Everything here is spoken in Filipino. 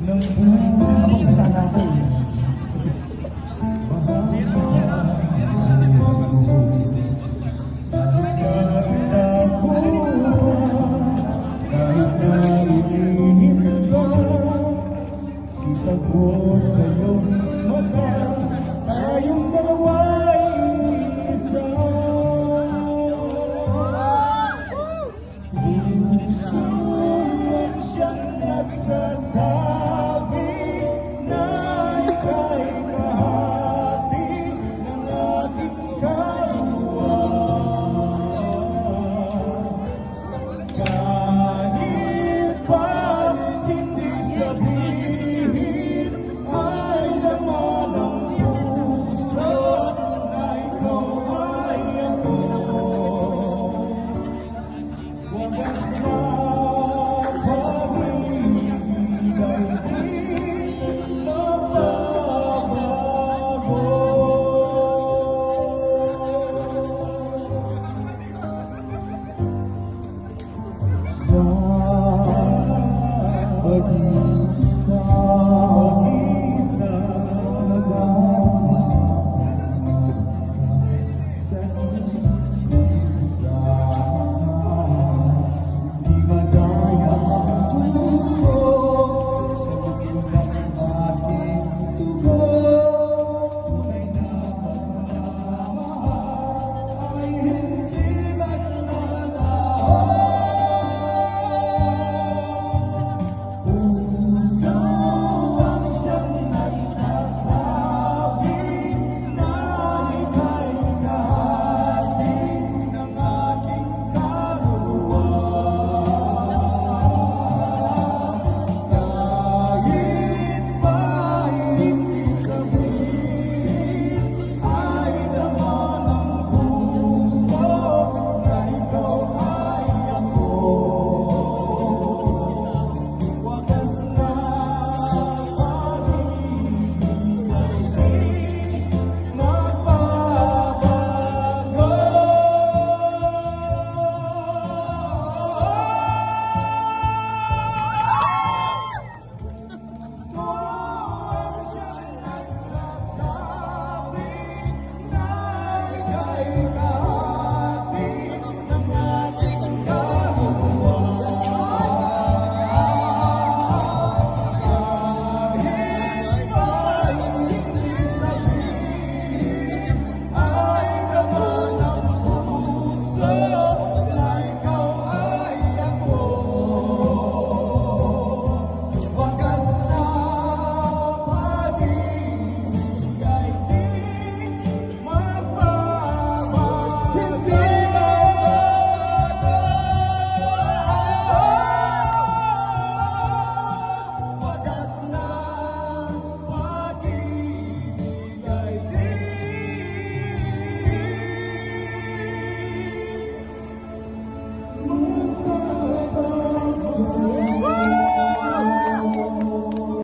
Tapos na saan natin? Kita ko sa iyong mata, tayong dalawa'y isa. Puso man siyang nagsasabi na ika'y kahati ng aking kapwa. Kahit pa hindi sabihin, ay laman ang puso na ikaw ay ako. Wagas na pag-ibig ay di mababago. Sa pag-ibig